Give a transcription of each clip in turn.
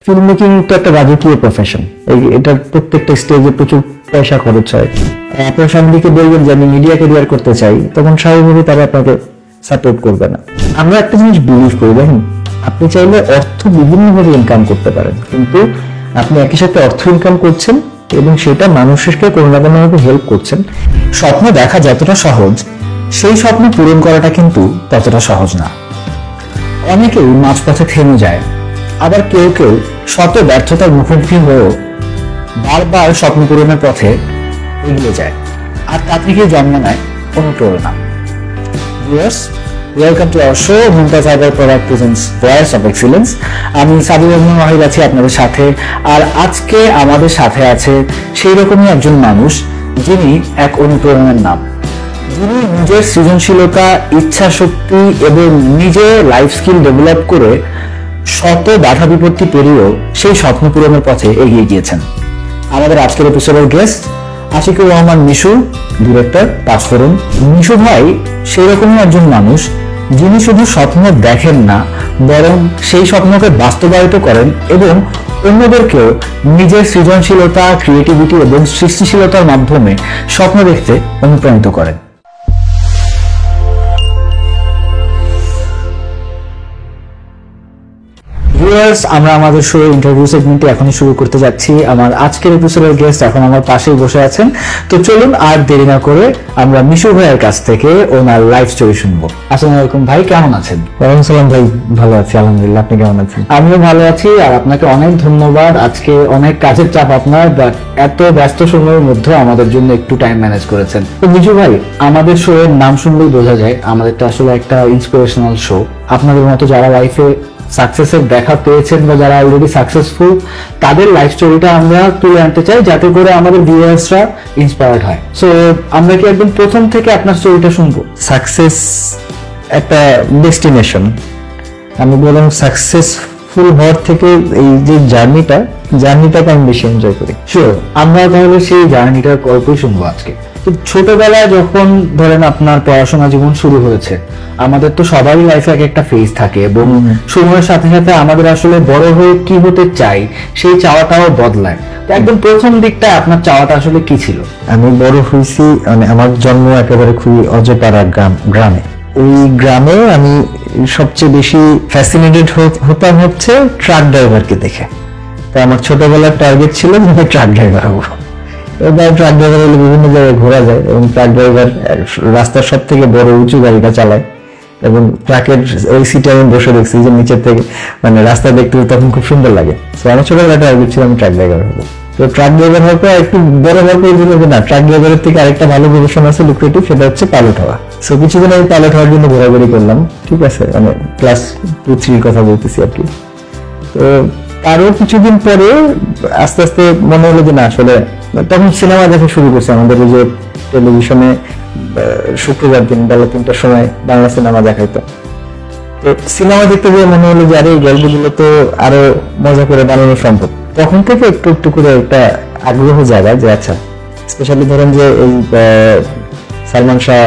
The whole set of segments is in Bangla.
ফিল্ম মেকিং তো একটা রাজকীয় প্রফেশন। এটার প্রত্যেকটা স্টেজে প্রচুর পয়সা খরচ হয়। আপনার ফ্যামিলিকে বলবেন যে আমি মিডিয়া ক্যারিয়ার করতে চাই, তখন স্বাভাবিকভাবে তারা আপনাকে সাপোর্ট করবে না। আমরা একটা জিনিস বিলিভ করি, দেখেন আপনি চাইলে অর্থ বিভিন্নভাবে ইনকাম করতে পারেন, কিন্তু আপনি একই সাথে অর্থ ইনকাম করছেন এবং সেটা মানুষকে কোনো না কোনোভাবে হেল্প করছেন। স্বপ্ন দেখা যতটা সহজ, সেই স্বপ্ন পূরণ করাটা কিন্তু ততটা সহজ না। অনেকেই মাঝপথে থেমে যায়, আবার কেউ কেউ শত ব্যর্থতার মুখোমুখি হয়েও বারবার স্বপ্ন পূরণের পথে এগিয়ে যায়, আর তা থেকে জন্ম নেয় অনুপ্রেরণা। Welcome to our show Mumtaz Haider product presents voice of excellence. আমি সাবির রহমান ওয়াহিদ আছি আপনাদের সাথে, আর আজকে আমাদের সাথে আছে সেই রকমই একজন মানুষ যিনি এক অনুপ্রেরণার নাম, যিনি নিজের সৃজনশীলতা, ইচ্ছা শক্তি এবং নিজের লাইফ স্কিল ডেভেলপ করে শত বাধা বিপত্তি পেরিয়েও সেই স্বপ্ন পূরণের পথে এগিয়ে গিয়েছেন। আমাদের আজকের এপিসোডের গেস্ট আশিকুর রহমান মিশু, ডিরেক্টর, পাঁচফোড়ন। মিশু ভাই সেই রকমই একজন মানুষ যিনি শুধু স্বপ্ন দেখেন না, বরং সেই স্বপ্নকে বাস্তবায়িত করেন এবং অন্যদেরকেও নিজের সৃজনশীলতা, ক্রিয়েটিভিটি এবং সৃষ্টিশীলতার মাধ্যমে স্বপ্ন দেখতে অনুপ্রাণিত করেন। ভিউয়ার্স, আমরা আমাদের শো ইন্টারভিউ সেগমেন্টে এখনই শুরু করতে যাচ্ছি। আমার আজকের এপিসোডের গেস্ট এখন আমার পাশেই বসে আছেন। তো চলুন আর দেরি না করে আমরা মিশু ভাইয়ের কাছ থেকে ওনার লাইফ স্টোরি শুনবো। আসসালামু আলাইকুম ভাই, কেমন আছেন? ওয়ালাইকুম সালাম ভাই, ভালো আছি আলহামদুলিল্লাহ। আপনি কেমন আছেন? আমিও ভালো আছি, আর আপনাকে অনেক ধন্যবাদ। আজকে অনেক কাজের চাপ আপনার, বাট এত ব্যস্ত সময়ের মধ্যে আমাদের জন্য একটু টাইম ম্যানেজ করেছেন। তো মিশু ভাই, আমাদের শো এর নাম শুনলেই বোঝা যায় আমাদেরটা আসলে একটা ইন্সপিরেশনাল শো। আপনাদের মতো যারা লাইফে সাকসেসের দেখা পেয়েছেন বা যারা অলরেডি সাকসেসফুল, তাদের লাইফ স্টোরিটা আমরা তুলে আনতে চাই যাতে করে আমাদের ভিউয়ার্সরা ইন্সপায়ার্ড হয়। সো আমরা কি একদম প্রথম থেকে আপনার স্টোরিটা শুনবো? সাকসেস একটা ডেস্টিনেশন, আমি বললাম সাকসেসফুল হওয়ার থেকে এই যে জার্নিটাকে আমি বেশি এনজয় করি। শিওর, আমরা তাহলে সেই জার্নিটার গল্পই শুনবো আজকে। তো ছোটবেলায় যখন ধরেন আপনার পড়াশোনা জীবন শুরু হয়েছে, আমাদের তো সবারই লাইফে এক একটা ফেজ থাকে এবং সময়ের সাথে সাথে আমাদের আসলে বড় হয়ে কি হতে চাই সেই চাওয়াটাও বদলায়। তো একদম প্রথম দিকটা আপনার চাওয়াটা আসলে কি ছিল? আমি বড় হয়েছি, মানে আমার জন্ম একেবারে খুবই অজপাড়া গ্রামে। ওই গ্রামে আমি সবচেয়ে বেশি ফ্যাসিনেটেড হতাম হচ্ছে ট্রাক ড্রাইভারকে দেখে। তো আমার ছোটবেলার টার্গেট ছিল যে আমি ট্রাক ড্রাইভার হবো। এবার ট্রাক ড্রাইভার হলে বিভিন্ন জায়গায় ঘোরা যায় এবং ট্রাক ড্রাইভার রাস্তার সব থেকে বড় উঁচু গাড়িটা চালায় এবং ট্রাকের ওই সিটে আমি বসে দেখছি যে নিচের থেকে মানে রাস্তা দেখতে তখন খুব সুন্দর লাগে। তো আমার ছোটবেলাটা টার্গেট ছিল আমি ট্রাক ড্রাইভার হবো। তো ট্রাক ড্রাইভার হওয়ার পর একটু বড় হওয়ার পর বলবো যে না, ট্রাক ড্রাইভারের থেকে আরেকটা ভালো প্রফেশন আছে, লুক্রেটিভ, সেটা হচ্ছে পাইলট হওয়া। সো কিছুদিন আমি পাইলট হওয়ার জন্য ঘোরাঘুরি করলাম, ঠিক আছে, মানে ক্লাস 2-3 কথা বলতেছি আর কি। তো আরো কিছুদিন পরে আস্তে আস্তে মনে হলো যে না, আসলে তখন সিনেমা দেখা শুরু করছে। আমাদের ওই যে টেলিভিশনে শুক্রবার দিন বেলা 3টার সময় বাংলা সিনেমা দেখাইতো। তো সিনেমা দেখতে গিয়ে মনে হলো যে আরে এই গল্পগুলো তো আরো মজা করে বানানো সম্ভব। তখন থেকে একটু একটু করে একটা আগ্রহ জায়গায় যে আচ্ছা, স্পেশালি ধরেন যে এই সালমান শাহ,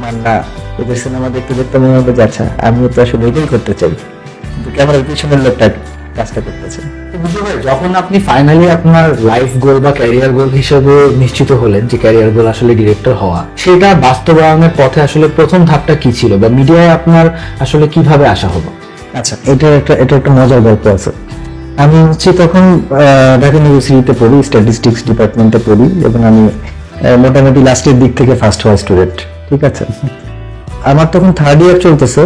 মান্না, এদের সিনেমা দেখতে দেখতে মনে হলো যে আচ্ছা, আমিও তো আসলে এটাই করতে চাই, কিন্তু ক্যামেরার পিছনের লোকটা কাজটা করতেছে। যখন আপনি ফাইনালি আপনার লাইফ গোল বা ক্যারিয়ার গোল হিসেবে নিশ্চিত হলেন যে ক্যারিয়ার গোল আসলে ডিরেক্টর হওয়া, সেটা বাস্তবায়নের পথে আসলে প্রথম ধাপটা কি ছিল বা মিডিয়ায় আপনার আসলে কিভাবে আসা হলো? আচ্ছা, এটা একটা মজার গল্প আছে। আমি হচ্ছে তখন ঢাকা ইউনিভার্সিটিতে পড়ি, স্ট্যাটিস্টিক্স ডিপার্টমেন্টে পড়ি এবং আমি মোটামুটি লাস্টের দিক থেকে ফার্স্ট হওয়া স্টুডেন্ট, ঠিক আছে। আমার তখন 3rd ইয়ার চলতেছে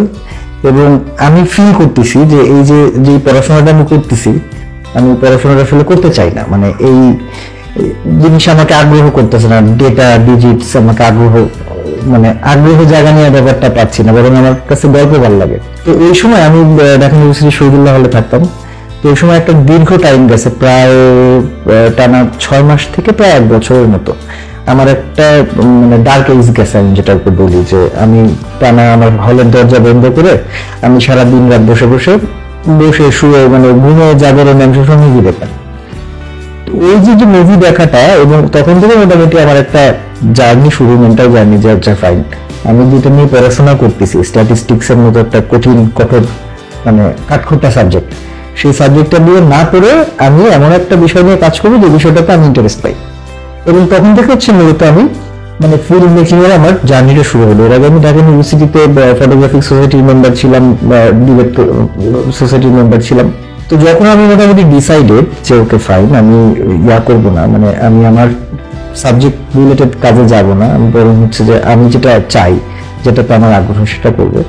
এবং আমি ফিল করতেছি যে এই যে পড়াশোনাটা আমি করতেছি, আমি পড়াশোনাটা আসলে করতে চাই না। মানে এই জিনিস আমাকে আগ্রহ করতেছে না, ডেটা ডিজিটস আমাকে আগ্রহ জায়গা নিয়ে ব্যাপারটা পাচ্ছি না, বরং আমার কাছে গল্প ভালো লাগে। তো এই সময় আমি ঢাকা ইউনিভার্সিটি শহীদুল্লাহ হলে থাকতাম। তো এই সময় একটা দীর্ঘ টাইম গেছে, প্রায় টানা 6 মাস থেকে প্রায় 1 বছরের মতো আমার একটা মানে ডার্ক এজ গেছে। আমি যেটাকে বলি যে আমি টানা আমার হলের দরজা বন্ধ করে আমি সারা দিন রাত বসে শুয়ে মানে ঘুমে জাগরণ অংশ মুভি দেখতাম। ওই যে মুভি দেখাটা, এবং তখন থেকে মোটামুটি আমার একটা জার্নি শুরু, মেন্টাল জার্নি, যে আচ্ছা ফাইন, আমি যেটা নিয়ে পড়াশোনা করতেছি স্ট্যাটিস্টিক্স এর মতো একটা কঠিন কঠোর মানে কাঠখোট্টা সাবজেক্ট, সেই সাবজেক্টটা নিয়ে না পড়ে আমি এমন একটা বিষয় নিয়ে কাজ করবো যে বিষয়টাতে আমি ইন্টারেস্ট পাই। এবং তখন থেকে হচ্ছে মূলত আমি মানে ফিল্ম মেকিং এর আমার জার্নিটা শুরু হলো। এর আগে আমি ঢাকা ইউনিভার্সিটিতে ফটোগ্রাফিক সোসাইটির মেম্বার ছিলাম, ডিবেট সোসাইটির মেম্বার ছিলাম। তো যখন আমি মোটামুটি ডিসাইডেড যে ওকে ফাইন, আমি করবো না, মানে আমি আমার সাবজেক্ট রিলেটেড কাজে যাব না, আমি বরং হচ্ছে যে আমি যেটা চাই, যেটাতে আমার আগ্রহ সেটা করবো।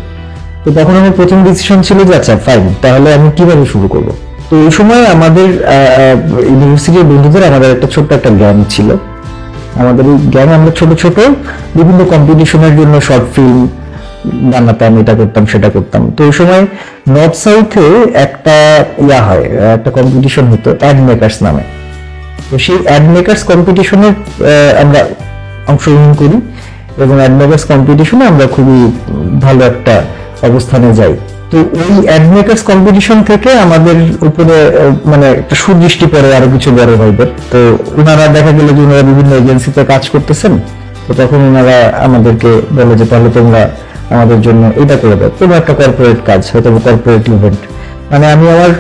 তো তখন আমার প্রথম ডিসিশন ছিল যে আচ্ছা ফাইন, তাহলে আমি কিভাবে শুরু করব। তো এই সময় আমাদের ইউনিভার্সিটির বন্ধুদের আমাদের একটা ছোট্ট একটা গ্যাং ছিল। আমাদের এই গ্যাং আমরা ছোট ছোট বিভিন্ন কম্পিটিশনের জন্য শর্ট ফিল্ম বানাতাম, এটা করতাম সেটা করতাম। তো ওই সময় নর্থ সাউথে একটা হয়, একটা কম্পিটিশন হতো অ্যাড মেকার্স নামে। তো সেই অ্যাড মেকার্স কম্পিটিশনে আমরা অংশগ্রহণ করি এবং অ্যাড মেকার্স কম্পিটিশনে আমরা খুবই ভালো একটা অবস্থানে যাই। তো ওই অ্যাড মেকার্স কম্পিটিশন থেকে আমাদের উপরে মানে একটা সুদৃষ্টি পড়ে আরো কিছু বড় ভাইদের। তো ওনারা দেখা গেল যে ওনারা বিভিন্ন এজেন্সিতে কাজ করতেছেন। তো তখন ওনারা আমাদেরকে বলে যে তাহলে তোমরা আমাদের জন্য এটা করে দাও, তোমরা একটা কর্পোরেট কাজ, হয়তো কর্পোরেট ইভেন্ট। মানে আমি আমার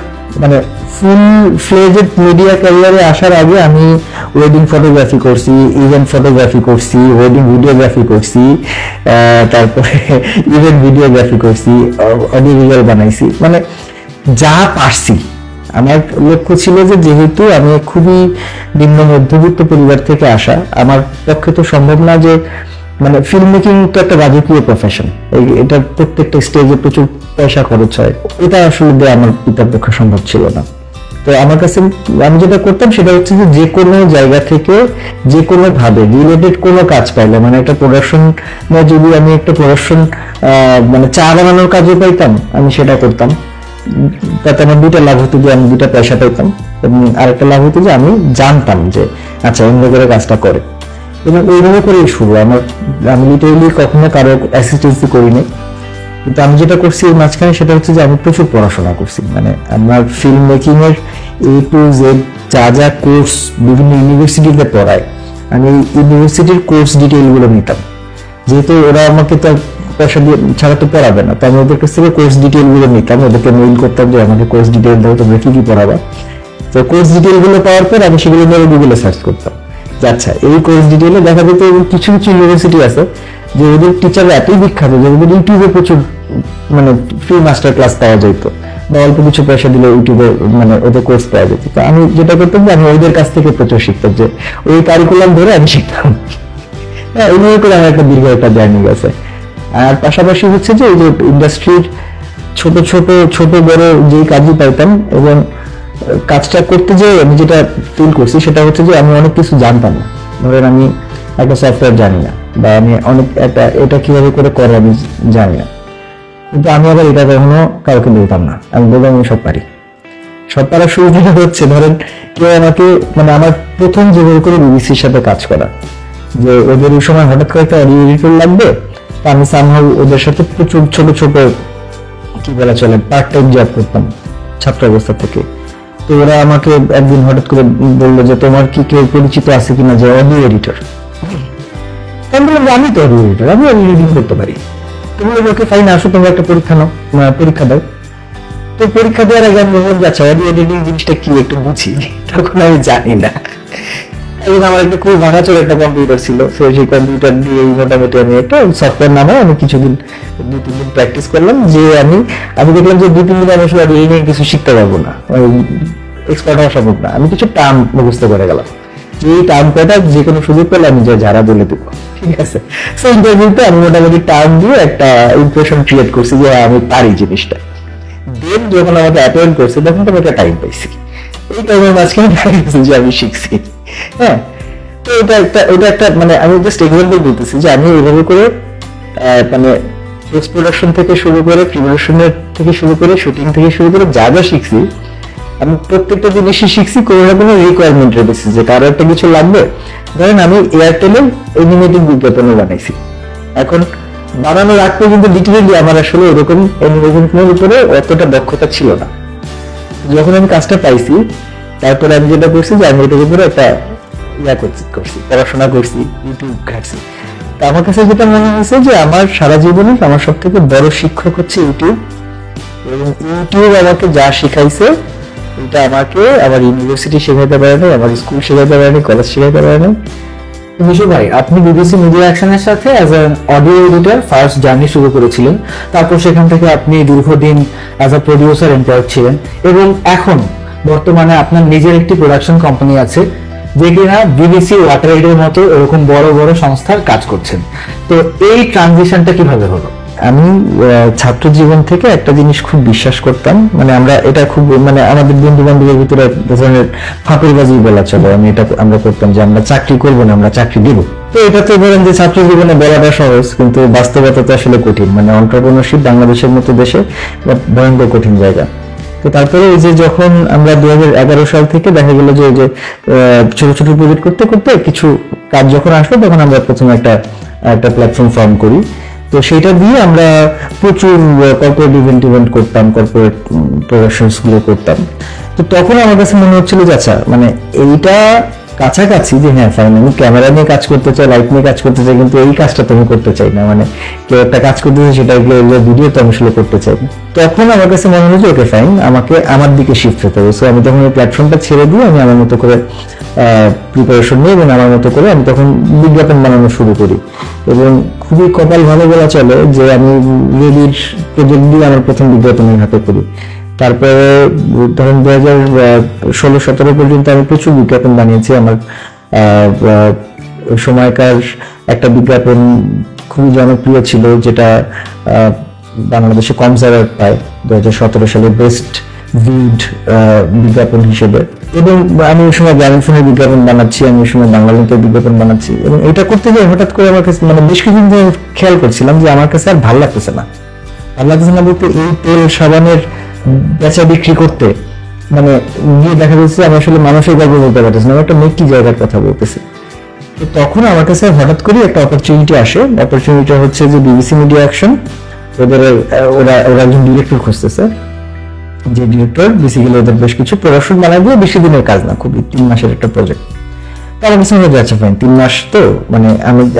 মানে ফুল ফ্লেজেড মিডিয়া ক্যারিয়ারে আসার আগে আমি ওয়েডিং ফটোগ্রাফি করছি, ইভেন্ট ফটোগ্রাফি করছি, ওয়েডিং ভিডিওগ্রাফি করছি, তারপরে ইভেন্ট ভিডিওগ্রাফি করছি, অডিও ভিজুয়াল বানাইছি, মানে যা পারছি। আমার লক্ষ্য ছিল যে যেহেতু আমি খুবই নিম্ন মধ্যবিত্ত পরিবার থেকে আসা, আমার পক্ষে তো সম্ভব না যে মানে ফিল্ম মেকিং তো একটা রাজকীয় প্রফেশন, এটা প্রত্যেকটা স্টেজে প্রচুর পয়সা খরচ হয়, এটা আসলে দেওয়া আমার পিতার পক্ষে সম্ভব ছিল না। তো আমার কাছে আমি যেটা করতাম সেটা হচ্ছে যে কোনো জায়গা থেকে যে কোনো ভাবে রিলেটেড কোনো কাজ পাইলে, মানে একটা প্রোডাকশন যদি আমি একটা প্রোডাকশন মানে চা বানানোর কাজও পাইতাম, আমি সেটা করতাম। তাতে আমার দুইটা লাভ হতো যে আমি দুইটা পয়সা পাইতাম, এবং আরেকটা লাভ হতো যে আমি জানতাম যে আচ্ছা এমনি করে কাজটা করে। এবং এইভাবে করেই শুরু আমার। আমি লিটারেলি কখনো কারো অ্যাসিস্ট্যান্সি করিনি, কিন্তু আমি যেটা করছি এর মাঝখানে সেটা হচ্ছে যে আমি প্রচুর পড়াশোনা করছি। মানে আমার ফিল্ম মেকিং এর A to Z যা যা কোর্স বিভিন্ন ইউনিভার্সিটিতে পড়ায়, আমি ইউনিভার্সিটির কোর্স ডিটেইল গুলো নিতাম। যেহেতু ওরা আমাকে তো পয়সা দিয়ে ছাড়া তো পড়াবে না, তো আমি ওদের কাছ থেকে কোর্স ডিটেইল গুলো নিতাম, ওদেরকে মেইল করতাম যে আমাকে কোর্স ডিটেইল দাও, তোমরা কি কি পড়াবা। তো কোর্স ডিটেইল গুলো পাওয়ার পর আমি সেগুলো নিয়ে গুগলে সার্চ করতাম। আচ্ছা এই কোর্স ডিটেইলে দেখা যেত কিছু কিছু ইউনিভার্সিটি আছে যে ওদের টিচাররা এতই বিখ্যাত যে ওদের ইউটিউবে প্রচুর মানে ফ্রি মাস্টার ক্লাস পাওয়া যেত, বা অল্প কিছু পয়সা দিলে ইউটিউবে মানে ওদের কোর্স পাওয়া যেত। তো আমি যেটা করতাম যে আমি ওদের কাছ থেকে প্রচুর শিখতাম, যে ওই কারিকুলাম ধরে আমি শিখতাম। হ্যাঁ, এইভাবে করে আমার একটা দীর্ঘ একটা জার্নি গেছে। আর পাশাপাশি হচ্ছে যে এই যে ইন্ডাস্ট্রির ছোট ছোট ছোট বড় যে কাজই পাইতাম, এবং কাজটা করতে যে আমি যেটা ফিল করছি সেটা হচ্ছে যে আমি অনেক কিছু জানতাম না। ধরেন আমি একটা সফটওয়্যার জানি না, বা আমি অনেক এটা কিভাবে করে আমি জানি না, কিন্তু আমি আবার এটা কখনো কাউকে বলতাম না। আমি বললাম আমি সব পারি। সব পারার সুবিধাটা হচ্ছে ধরেন কেউ আমাকে মানে আমার প্রথম যেভাবে করে বিবিসির সাথে কাজ করা, যে ওদের ওই সময় হঠাৎ করে একটা অডিও এডিটর লাগবে, তো আমি সামহাউ ওদের সাথে প্রচুর ছোট ছোট কি বলা চলে পার্ট টাইম জব করতাম ছাত্র অবস্থা থেকে। তো ওরা আমাকে একদিন হঠাৎ করে বললো যে তোমার কি কেউ পরিচিত আছে কিনা যে অডিও এডিটর। আমি বললাম আমি তো অডিও এডিটর, আমি অডিও এডিটিং করতে পারি। তো বললো ওকে ফাইন, আসো তোমরা একটা পরীক্ষা দাও। তো পরীক্ষা দেওয়ার আগে আমি বললাম আচ্ছা অডিও এডিটিং জিনিসটা কি একটু বুঝি, তখন আমি জানি না। এবং আমার একটা খুব ভাঙাচোর একটা কম্পিউটার ছিল, সেই কম্পিউটার দিয়ে মোটামুটি আমি একটা সফটওয়্যার নামে আমি কিছুদিন 2-3 দিন প্র্যাকটিস করলাম। যে আমি দেখলাম যে 2-3 দিন আমি আসলে অডিও এডিটিং কিছু শিখতে পারবো না, এক্সপার্ট হওয়া সম্ভব না। আমি কিছু টার্ম মুখস্থ করে গেলাম, যে এই টার্ম কয়টা যে কোনো সুযোগ পেলে আমি যারা বলে দেবো, ঠিক আছে। সো ইন্টারভিউতে আমি মোটামুটি টার্ম দিয়ে একটা ইমপ্রেশন ক্রিয়েট করছি যে আমি পারি জিনিসটা। দেন যখন আমাকে অ্যাটেন্ড করছে তখন তো আমি একটা টাইম পাইছি, এই টাইমের মাঝখানে দেখা গেছে যে আমি শিখছি। হ্যাঁ, তো এটা একটা মানে আমি জাস্ট এক্সাম্পল বলতেছি যে আমি এইভাবে করে মানে পোস্ট প্রোডাকশন থেকে শুরু করে প্রিপারেশনের থেকে শুরু করে শুটিং থেকে শুরু করে যা যা শিখছি, আমি প্রত্যেকটা জিনিসই শিখছি কোনো না কোনো রিকোয়ারমেন্টের বেসিস, যে কারো একটা কিছু লাগবে। ধরেন আমি এয়ারটেলের অ্যানিমেটেড বিজ্ঞাপনও বানাইছি। এখন বানানোর আগ পর্যন্ত লিটারেলি আমার আসলে এরকম অ্যানিমেশনের উপরে অতটা দক্ষতা ছিল না। যখন আমি কাজটা পাইছি তারপরে আমি যেটা করছি যে আমি এটার উপরে একটা করছি, পড়াশোনা করছি, ইউটিউব ঘাটছি। তো আমার কাছে যেটা মনে হয়েছে যে আমার সারা জীবনে আমার সব থেকে বড় শিক্ষক হচ্ছে ইউটিউব, এবং ইউটিউব আমাকে যা শিখাইছে এটা আমাকে আমার ইউনিভার্সিটি শেখাতে পারে না, আমার স্কুল শেখাতে পারে না, কলেজ শেখাতে পারে না। মিশু ভাই, আপনি বিবিসি মিডিয়া অ্যাকশনের সাথে as an audio editor first journey শুরু করেছিলেন, তারপর সেখান থেকে আপনি দীর্ঘদিন অ্যাজ আ প্রডিউসার এমপ্লয়েড ছিলেন, এবং এখন বর্তমানে আপনার নিজের একটি প্রোডাকশন কোম্পানি আছে যে কিনা বিবিসি ওয়াটার এইডের মতো এরকম বড় বড় সংস্থার কাজ করছেন। তো এই ট্রানজিশনটা কিভাবে হলো? আমি ছাত্র জীবন থেকে একটা জিনিস খুব বিশ্বাস করতাম, মানে আমরা এটা খুব মানে আমাদের বন্ধু বান্ধবের ভিতরে ধরনের ফাঁকুরবাজি বলা চলে, আমরা করতাম যে আমরা চাকরি করব না, আমরা চাকরি দিব। তো এটা তো ধরেন যে ছাত্র জীবনে বলাটা সহজ, কিন্তু বাস্তবতা তো আসলে কঠিন। মানে এন্টারপ্রেনারশিপ বাংলাদেশের মতো দেশে ভয়ঙ্কর কঠিন জায়গা। তো তারপরে এই যে যখন আমরা 2011 সাল থেকে দেখা গেল যে ছোট ছোট প্রজেক্ট করতে করতে কিছু কাজ যখন আসলো, তখন আমরা প্রথমে একটা প্ল্যাটফর্ম ফর্ম করি। তো সেটা দিয়ে আমরা প্রচুর কর্পোরেট ইভেন্ট করতাম, কর্পোরেট প্রোডাকশনস গুলো করতাম। তো তখন আমার কাছে মনে হচ্ছিল যে আচ্ছা, মানে এইটা কাছাকাছি, যে হ্যাঁ ফাইন, আমি ক্যামেরা নিয়ে কাজ করতে চাই, লাইট নিয়ে কাজ করতে চাই, কিন্তু এই কাজটা তো আমি করতে চাই না। মানে কেউ একটা কাজ করতে চাই, সেটা ভিডিও তো আমি আসলে করতে চাই না। তখন আমার কাছে মনে হলো যে ওকে ফাইন, আমাকে আমার দিকে শিফট হতে হবে। সো আমি তখন ওই প্ল্যাটফর্মটা ছেড়ে দিয়ে আমি আমার মতো করে প্রিপারেশন নিই, এবং আমার মতো করে আমি তখন বিজ্ঞাপন বানানো শুরু করি। এবং খুবই কপাল ভালো বলা চলে যে আমি রেডির প্রজেক্ট দিয়ে আমার প্রথম বিজ্ঞাপনের হাতে করি। তারপরে ধরেন 2016-17 পর্যন্ত আমি প্রচুর বিজ্ঞাপন বানিয়েছি। আমার সময়কার একটা বিজ্ঞাপন খুবই জনপ্রিয় ছিল, যেটা বাংলাদেশে কমস অ্যাওয়ার্ড পায় 2017 সালে বেস্ট ভিউড বিজ্ঞাপন হিসেবে। এবং আমি ওই সময় গ্রামীণ ফোনের বিজ্ঞাপন বানাচ্ছি, আমি ওই সময় বাংলা লিঙ্কের বিজ্ঞাপন বানাচ্ছি। এবং এটা করতে গিয়ে হঠাৎ করে আমার কাছে মানে বেশ কিছুদিন ধরে খেয়াল করছিলাম যে আমার কাছে আর ভালো লাগতেছে না। ভালো লাগতেছে না বলতে, এই তেল সাবানের বেচা বিক্রি করতে মানে গিয়ে দেখা যাচ্ছে আমি আসলে মানুষের গল্প বলতে পারতেছি না, একটা মেকি জায়গার কথা বলতেছি। তো তখন আমার কাছে হঠাৎ করে একটা অপরচুনিটি আসে। অপরচুনিটি হচ্ছে যে বিবিসি মিডিয়া অ্যাকশন ওরা একজন ডিরেক্টর খুঁজতেছে, যে ডিরেক্টর বেসিক্যালি ওদের বেশ কিছু প্রোডাকশন বানায় দিয়ে, বেশি দিনের কাজ না, খুবই 3 মাসের একটা প্রজেক্ট। তো আমার কাছে মনে হচ্ছে ফাইন, 3 মাস তো মানে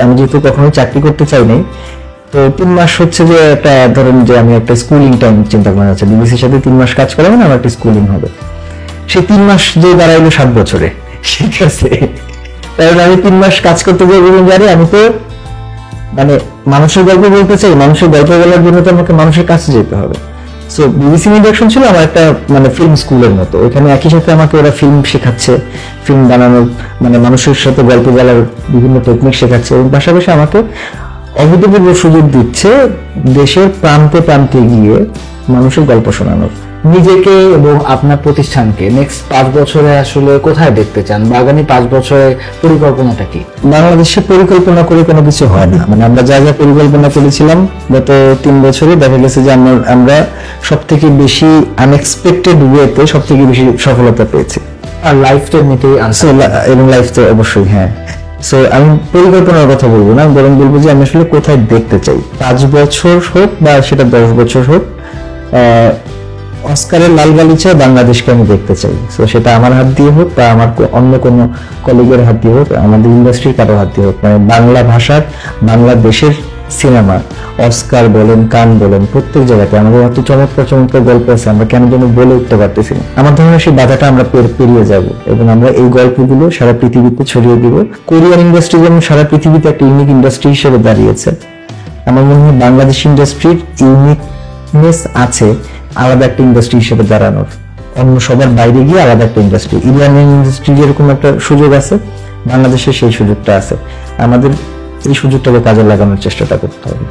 আমি যেহেতু কখনোই চাকরি করতে চাই নাই, তো 3 মাস হচ্ছে যে একটা ধরেন যে আমি একটা স্কুলিং টাইম চিন্তা করা হচ্ছে, বিবিসির সাথে 3 মাস কাজ করা মানে আমার একটা স্কুলিং হবে। সেই 3 মাস যে দাঁড়াইলো 7 বছরে, ঠিক আছে? কারণ আমি 3 মাস কাজ করতে যাই এবং জানি আমি তো মানে মানুষের গল্প বলতে চাই, মানুষের গল্প বলার জন্য তো আমাকে মানুষের কাছে যেতে হবে। সো বিবিসি মিডিয়া অ্যাকশন ছিল আমার একটা মানে ফিল্ম স্কুলের মতো। ওখানে একই সাথে আমাকে ওরা ফিল্ম শেখাচ্ছে, ফিল্ম বানানোর মানে মানুষের সাথে গল্প বলার বিভিন্ন টেকনিক শেখাচ্ছে, এবং পাশাপাশি আমাকে অভূতপূর্ব সুযোগ দিচ্ছে দেশের প্রান্তে প্রান্তে গিয়ে মানুষের গল্প শোনানোর। নিজেকে এবং আপনার প্রতিষ্ঠানকে নেক্সট 5 বছরে আসলে কোথায় দেখতে চান, বা আগামী 5 বছরে পরিকল্পনাটা কি? বাংলাদেশে পরিকল্পনা করে কোনো কিছু হয় না। মানে আমরা যা যা পরিকল্পনা করেছিলাম গত 3 বছরে, দেখা গেছে যে আমরা সব থেকে বেশি আনএক্সপেক্টেড ওয়েতে সব থেকে বেশি সফলতা পেয়েছি। আর লাইফ তো এমনিতেই এবং লাইফ তো অবশ্যই, হ্যাঁ। সো আমি পরিকল্পনার কথা বলবো না, বরং বলবো যে আমি আসলে কোথায় দেখতে চাই। 5 বছর হোক বা সেটা 10 বছর হোক, অস্কারের লাল গালিচায় বাংলাদেশকে আমি দেখতে চাই। সো সেটা আমার হাত দিয়ে হোক বা আমার অন্য কোনো কলিগের হাত দিয়ে হোক, আমাদের ইন্ডাস্ট্রির কারো হাত দিয়ে হোক, মানে বাংলা ভাষার বাংলাদেশের সিনেমা অস্কার বলেন, কান বলেন, প্রত্যেক জায়গাতে আমাদের এত চমৎকার চমৎকার গল্প আছে, আমরা কেন যেন বলে উঠতে পারতেছি না। আমার ধারণা সেই বাধাটা আমরা পেরিয়ে যাব, এবং আমরা এই গল্পগুলো সারা পৃথিবীতে ছড়িয়ে দিব। কোরিয়ান ইন্ডাস্ট্রি যেমন সারা পৃথিবীতে একটা ইউনিক ইন্ডাস্ট্রি হিসেবে দাঁড়িয়েছে, আমার মনে হয় বাংলাদেশ ইন্ডাস্ট্রির ইউনিকনেস আছে আলাদা একটা ইন্ডাস্ট্রি হিসেবে দাঁড়ানোর, অন্য সবার বাইরে গিয়ে আলাদা একটা ইন্ডাস্ট্রি। ইন্ডিয়ান ইন্ডাস্ট্রি যেরকম একটা সুযোগ আছে, বাংলাদেশের সেই সুযোগটা আছে। আমাদের এই সুযোগটাকে কাজে লাগানোর চেষ্টাটা করতে হবে।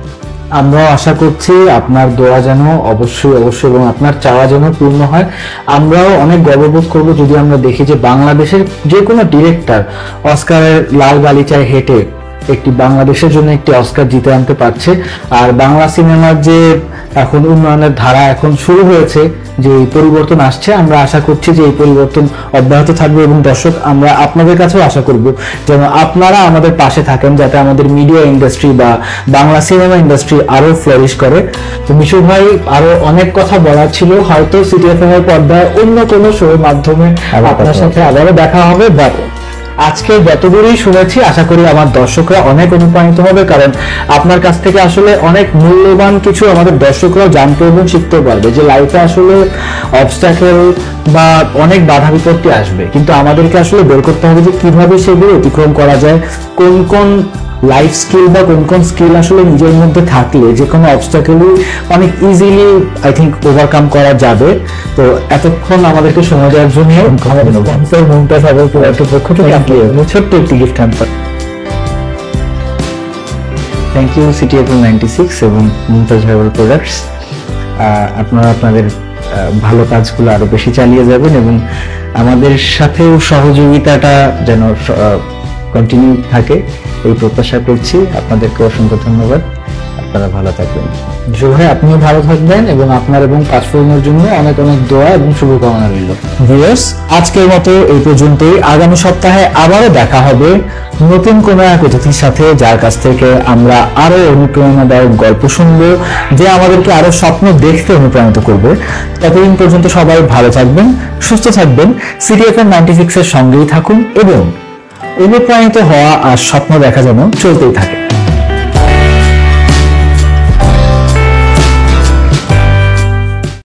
আমরাও আশা করছি আপনার দোয়া যেন অবশ্যই এবং আপনার চাওয়া যেন পূর্ণ হয়। আমরাও অনেক গর্ববোধ করব যদি আমরা দেখি যে বাংলাদেশের যে কোনো ডিরেক্টর অস্কারের লাল গালিচায় হেঁটে একটি বাংলাদেশের জন্য একটি অস্কার জিতে আনতে পারছে। আর বাংলা সিনেমার যে এখন উন্নয়নের ধারা এখন শুরু হয়েছে, যে এই পরিবর্তন আসছে, আমরা আশা করছি যে এই পরিবর্তন অব্যাহত থাকবে। এবং দর্শক, আমরা আপনাদের কাছেও আশা করব যেন আপনারা আমাদের পাশে থাকেন, যাতে আমাদের মিডিয়া ইন্ডাস্ট্রি বা বাংলা সিনেমা ইন্ডাস্ট্রি আরো ফ্লারিশ করে। তো মিশু ভাই, আরো অনেক কথা বলার ছিল, হয়তো সিটি এফএম এর পর্দায় অন্য কোনো শোর মাধ্যমে আপনার সাথে আবারও দেখা হবে। বাট আজকে যতদূরই শুনেছি আশা করি আমার দর্শকরা অনেক অনুপ্রাণিত হবে, কারণ আপনার কাছ থেকে আসলে অনেক মূল্যবান কিছু আমাদের দর্শকরাও জানতে এবং শিখতে পারবে যে লাইফে আসলে অবস্ট্যাকেল বা অনেক বাধা বিপত্তি আসবে, কিন্তু আমাদেরকে আসলে বের করতে হবে যে কিভাবে সেগুলো অতিক্রম করা যায়, কোন কোন লাইফ স্কিল বা কোন কোন স্কিল আসলে নিজের মধ্যে থাকলে যে কোনো অবস্ট্যাকেলই অনেক ইজিলি আই থিঙ্ক ওভারকাম করা যাবে। তো এতক্ষণ আমাদেরকে সময় দেওয়ার জন্য আমাদের স্পন্সর মুমতাজ হাইবার প্রোডাক্টের পক্ষ থেকে ছোট্ট একটি গিফট হ্যাম্পার। থ্যাংক ইউ সিটিএফএল 96 এবং মুমতাজ হাইবার প্রোডাক্টস। আপনারা আপনাদের ভালো কাজগুলো আরো বেশি চালিয়ে যাবেন এবং আমাদের সাথেও সহযোগিতাটা যেন কন্টিনিউ থাকে এই প্রত্যাশা করছি। আপনাদেরকে অসংখ্য ধন্যবাদ, আপনারা ভালো থাকবেন। জোহে আপনিও ভালো থাকবেন এবং আপনার এবং পাঁচফোড়নের জন্য অনেক অনেক দোয়া এবং শুভকামনা রইল। ভিউয়ার্স, আজকের মতো এই পর্যন্তই। আগামী সপ্তাহে আবারও দেখা হবে নতুন কোনো এক অতিথির সাথে, যার কাছ থেকে আমরা আরো অনুপ্রেরণাদায়ক গল্প শুনবো, যে আমাদেরকে আরো স্বপ্ন দেখতে অনুপ্রাণিত করবে। ততদিন পর্যন্ত সবাই ভালো থাকবেন, সুস্থ থাকবেন, সিটিএফএম 96 এর সঙ্গেই থাকুন এবং অনুপ্রাণিত হওয়া আর স্বপ্ন দেখা যেন চলতেই থাকে।